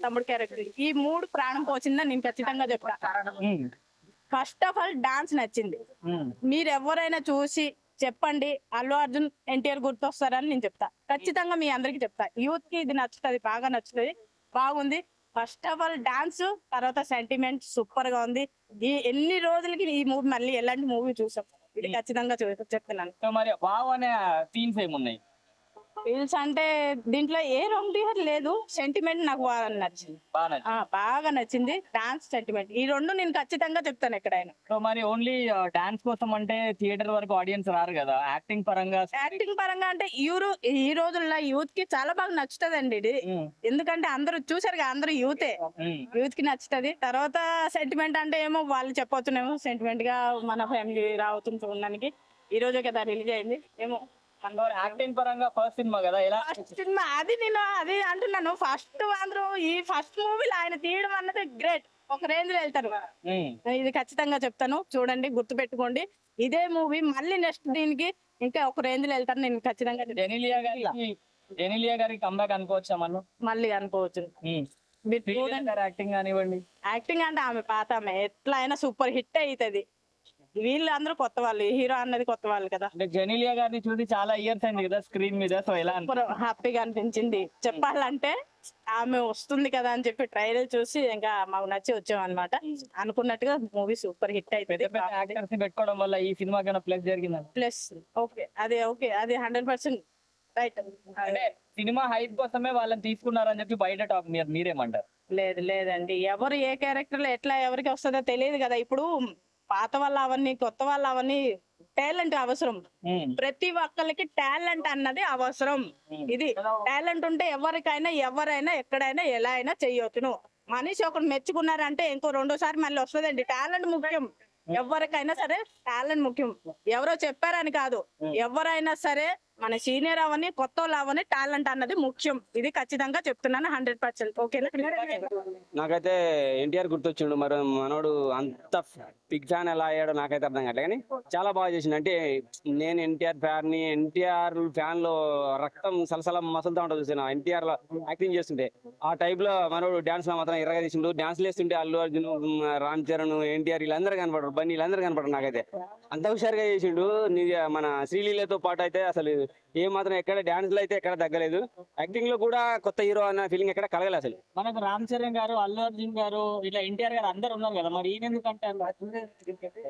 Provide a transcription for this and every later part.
తమ్ముడు క్యారెక్టర్ ఈ మూడు ప్రాణం పోసిందని నేను ఖచ్చితంగా చెప్తా. ఫస్ట్ ఆఫ్ ఆల్ డాన్స్ నచ్చింది. మీరు ఎవరైనా చూసి చెప్పండి అల్లు అర్జున్ ఎన్టీఆర్ గుర్తొస్తారని నేను చెప్తా. ఖచ్చితంగా మీ అందరికి చెప్తా. యూత్ కి ఇది నచ్చుతుంది, బాగా నచ్చుతుంది, బాగుంది. ఫస్ట్ ఆఫ్ ఆల్ డాన్స్, తర్వాత సెంటిమెంట్ సూపర్ గా ఉంది. ఈ ఎన్ని రోజులకి ఈ మూవీ మళ్ళీ ఎలాంటి మూవీ చూసాం, ఇది ఖచ్చితంగా చెప్తున్నాను. మరి వావ్ అనే సీన్స్ ఏమున్నాయి? ఫీల్స్ అంటే దీంట్లో ఏ రొంటి లేదు, సెంటిమెంట్ నాకు బాగా నచ్చింది. బాగా నచ్చింది డాన్స్, సెంటిమెంట్, ఈ రెండు నేను ఖచ్చితంగా చెప్తాను ఎక్కడైనా. సో మరి ఓన్లీ డాన్స్ కోసం అంటే థియేటర్ వరకు ఆడియన్స్ రారు కదా, యాక్టింగ్ పరంగా అంటే ఈ రోజుల్లో యూత్ కి చాలా బాగా నచ్చుతుంది ఇది. ఎందుకంటే అందరూ చూసారు కదా, అందరూ యూత్ కి నచ్చుతుంది. తర్వాత సెంటిమెంట్ అంటే ఏమో వాళ్ళు చెప్పొచ్చునేమో, సెంటిమెంట్ గా మన ఫ్యామిలీ రావుతుంది చూడడానికి. ఈ రోజే కదా రిలీజ్ అయింది, ఏమో యాక్టింగ్ పరంగా ఫస్ట్ సినిమా కదా, ఎలా ఫస్ట్ సినిమా అది నేను అది అంటున్నాను. ఫస్ట్ అందరూ ఈ ఫస్ట్ మూవీలో ఆయన తీయడం అన్నది గ్రేట్, ఒక రేంజ్ లో వెళ్తారు. ఇది ఖచ్చితంగా చెప్తాను, చూడండి, గుర్తు పెట్టుకోండి. ఇదే మూవీ మళ్ళీ నెక్స్ట్ దీనికి ఇంకా ఒక రేంజ్ లో వెళ్తాను నేను ఖచ్చితంగా. జెనీలియా గారికి కంబ్యాక్ అనుకోవచ్చా మనం? మళ్ళీ అనుకోవచ్చు. మీరు చూడండి, యాక్టింగ్ కానివ్వండి, యాక్టింగ్ అంటే ఆమె పాత ఆమె ఎట్లా అయినా సూపర్ హిట్ అవుతుంది. వీళ్ళు అందరూ కొత్త వాళ్ళు, హీరో అన్నది కొత్త వాళ్ళు కదా. జెనీలియా గారిని చూసి చాలా ఇయర్స్ అయింది కదా స్క్రీన్ మీద, సో ఎలా హ్యాపీగా అనిపించింది. చెప్పాలంటే ఆమె వస్తుంది కదా అని చెప్పి ట్రైలర్ చూసి ఇంకా మాకు నచ్చి వచ్చాం అనమాట. అనుకున్నట్టుగా మూవీ సూపర్ హిట్ అయిపోయింది. పెట్టుకోవడం వల్ల ఈ సినిమా కన్నా ప్లస్ జరిగింది. ప్లస్ ఓకే, అది 100% రైట్. అంటే సినిమా హైప్ కోసమే వాళ్ళని తీసుకున్నారని చెప్పి బయట టాక్, మీరేమంటారు? లేదండి, ఎవరు ఏ క్యారెక్టర్ లో ఎట్లా ఎవరికి వస్తుందో తెలియదు కదా. ఇప్పుడు పాత వాళ్ళ అవన్నీ, కొత్త వాళ్ళ అవన్నీ, టాలెంట్ అవసరం. ప్రతి ఒక్కరికి టాలెంట్ అన్నది అవసరం. ఇది టాలెంట్ ఉంటే ఎవరైనా ఎక్కడైనా ఎలా అయినా చెయ్యొచ్చును. మనిషి ఒకరు మెచ్చుకున్నారంటే ఇంకో రెండోసారి మళ్ళీ వస్తుందండి. టాలెంట్ ముఖ్యం, ఎవరికైనా సరే టాలెంట్ ముఖ్యం. ఎవరో చెప్పారని కాదు, ఎవరైనా సరే మన సీనియర్ అవని కొత్త వాళ్ళు అవని టాలెంట్ అన్నది ముఖ్యం. ఇది ఖచ్చితంగా చెప్తున్నాను, 100%. ఓకేనా? నాకైతే ఎన్టీఆర్ గుర్తొచ్చిండు. మరి మనోడు అంత బిగ్ ఫ్యాన్ ఎలా అయ్యాడో నాకైతే అర్థం కావట్లే, కానీ చాలా బాగా చేసిండు. అంటే నేను ఎన్టీఆర్ ఫ్యాన్ ని, ఎన్టీఆర్ ఫ్యాన్ లో రక్తం సలసల మసలుతా ఉంటుంది చూసిన ఎన్టీఆర్ లో యాక్టింగ్ చేస్తుంటే. ఆ టైప్ లో మనోడు డాన్స్ లో మాత్రం ఎర్రగా తీసిండు. డాన్స్ వేస్తుంటే అల్లు అర్జున్, రామ్ చరణ్, ఎన్టీఆర్ వీళ్ళందరూ కనపడరు, బన్నీ వీళ్ళందరూ కనపడరు. నాకైతే అంత హుషారుగా చేసిండు. మన శ్రీలీలతో పాటు అయితే అసలు ఏం మాత్రం ఎక్కడ డాన్స్ లో అయితే ఎక్కడ తగ్గలేదు. యాక్టింగ్ లో కూడా కొత్త హీరో అన్న ఫీలింగ్ ఎక్కడ కలగలేదు అసలు. మనకు రామ్ చరణ్ గారు, అల్లు అర్జున్ గారు, ఇట్లా ఎన్టీఆర్ గారు అందరు ఉన్నారు కదా, మరి ఈయన ఎందుకంటే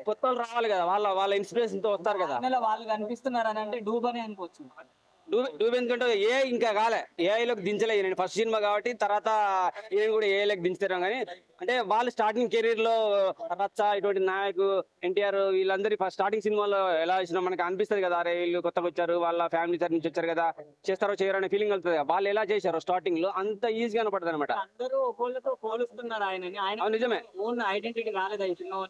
కొత్త వాళ్ళు రావాలి కదా, వాళ్ళ ఇన్స్పిరేషన్ తో వస్తారు కదా. వాళ్ళు కనిపిస్తున్నారు అని అంటే డూబ్ అని అనుకోవచ్చు. డూబ్ ఎందుకంటే ఇంకా కాలే, ఏఐలోకి దించలేదు. నేను ఫస్ట్ సినిమా కాబట్టి, తర్వాత ఈయన కూడా ఏఐలోకి దించుతారు. కానీ అంటే వాళ్ళు స్టార్టింగ్ కెరీర్ లో రచ్చ, ఇటువంటి నాయకు, ఎన్టీఆర్ వీళ్ళందరి స్టార్టింగ్ సినిమాలో ఎలా వచ్చినా మనకి అనిపిస్తుంది కదా, అరే వీళ్ళు కొత్తగా వచ్చారు, వాళ్ళ ఫ్యామిలీ తరఫు నుంచి వచ్చారు కదా, చేస్తారో చేయరో అనే ఫీలింగ్ వెళ్తుంది. వాళ్ళు ఎలా చేశారో స్టార్టింగ్ లో అంత ఈజీగా కనపడుతుంది అనమాట. అందరూ ఒకళ్ళతో పోలుస్తున్నారు ఆయన నిజమే. ఓన్ ఐడెంటిటీ రాలేదు ఈ సినిమా.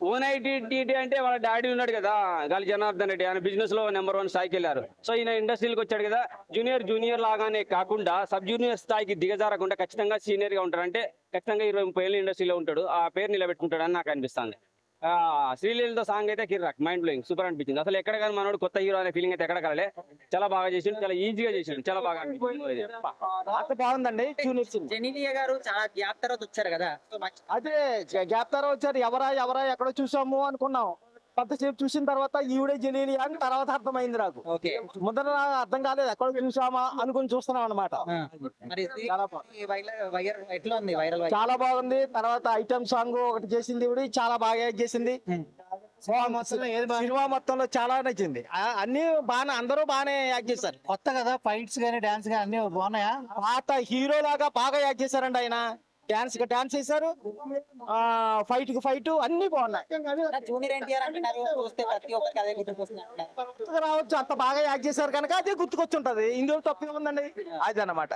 ఓన్ ఐడెంటిటీ అంటే వాళ్ళ డాడీ ఉన్నాడు కదా, గాలి జనార్దన్ రెడ్డి, ఆయన బిజినెస్ లో నెంబర్ 1 స్థాయికి వెళ్ళారు. సో ఈయన ఇండస్ట్రీకి వచ్చాడు కదా, జూనియర్ లాగానే కాకుండా సబ్ జూనియర్ స్థాయికి దిగజారకుండా ఖచ్చితంగా సీనియర్ గా ఉంటాడు. అంటే ఖచ్చితంగా 20-30 ఏళ్ళు ఇండస్ట్రీలో ఉంటాడు, ఆ పేరు నిలబెట్టుకుంటాడు అని నాకు అనిపిస్తుంది. శ్రీలీలతో సాంగ్ అయితే కిర్రాక్, మైండ్ బ్లోయింగ్, సూపర్ అనిపించింది. అసలు ఎక్కడ కానీ మనోడు కొత్త హీరో అనే ఫీలింగ్ అయితే ఎక్కడ కలలే. చాలా బాగా చేసిండు, చాలా ఈజీగా చేసిండు, చాలా బాగా బాగుందండి. జెనీలియా గారు చాలా గ్యాప్ తర్వాత వచ్చారు కదా, అదే గ్యాప్ తర్వాత వచ్చారు. ఎవరా ఎక్కడో చూసాము అనుకున్నాం. కొంతసేపు చూసిన తర్వాత ఈవిడే జెనీలియా అని తర్వాత అర్థమైంది నాకు. ముందర అర్థం కాలేదు, ఎక్కడ చూసామా అనుకుని చూస్తున్నాం అనమాట. చాలా బాగుంది. తర్వాత ఐటమ్ సాంగ్ ఒకటి చేసింది ఈవిడ, చాలా బాగా యాక్ట్ చేసింది. సినిమా మొత్తంలో చాలా నచ్చింది. అన్ని బాగా, అందరూ బాగానే యాక్ట్ చేశారు. కొత్త కదా, ఫైట్స్ గానీ డాన్స్ గానీ అన్ని బాగున్నాయా? పాత హీరో లాగా బాగా యాక్ట్ చేశారండి ఆయన. డాన్స్ చేశారు, ఫైట్ కు ఫైట్ అన్ని బాగున్నాయి. రావచ్చు, అంత బాగా యాక్ట్ చేశారు కనుక అదే గుర్తుకొచ్చుంటది. ఇందులో తప్పే ఉందండి, అది అన్నమాట.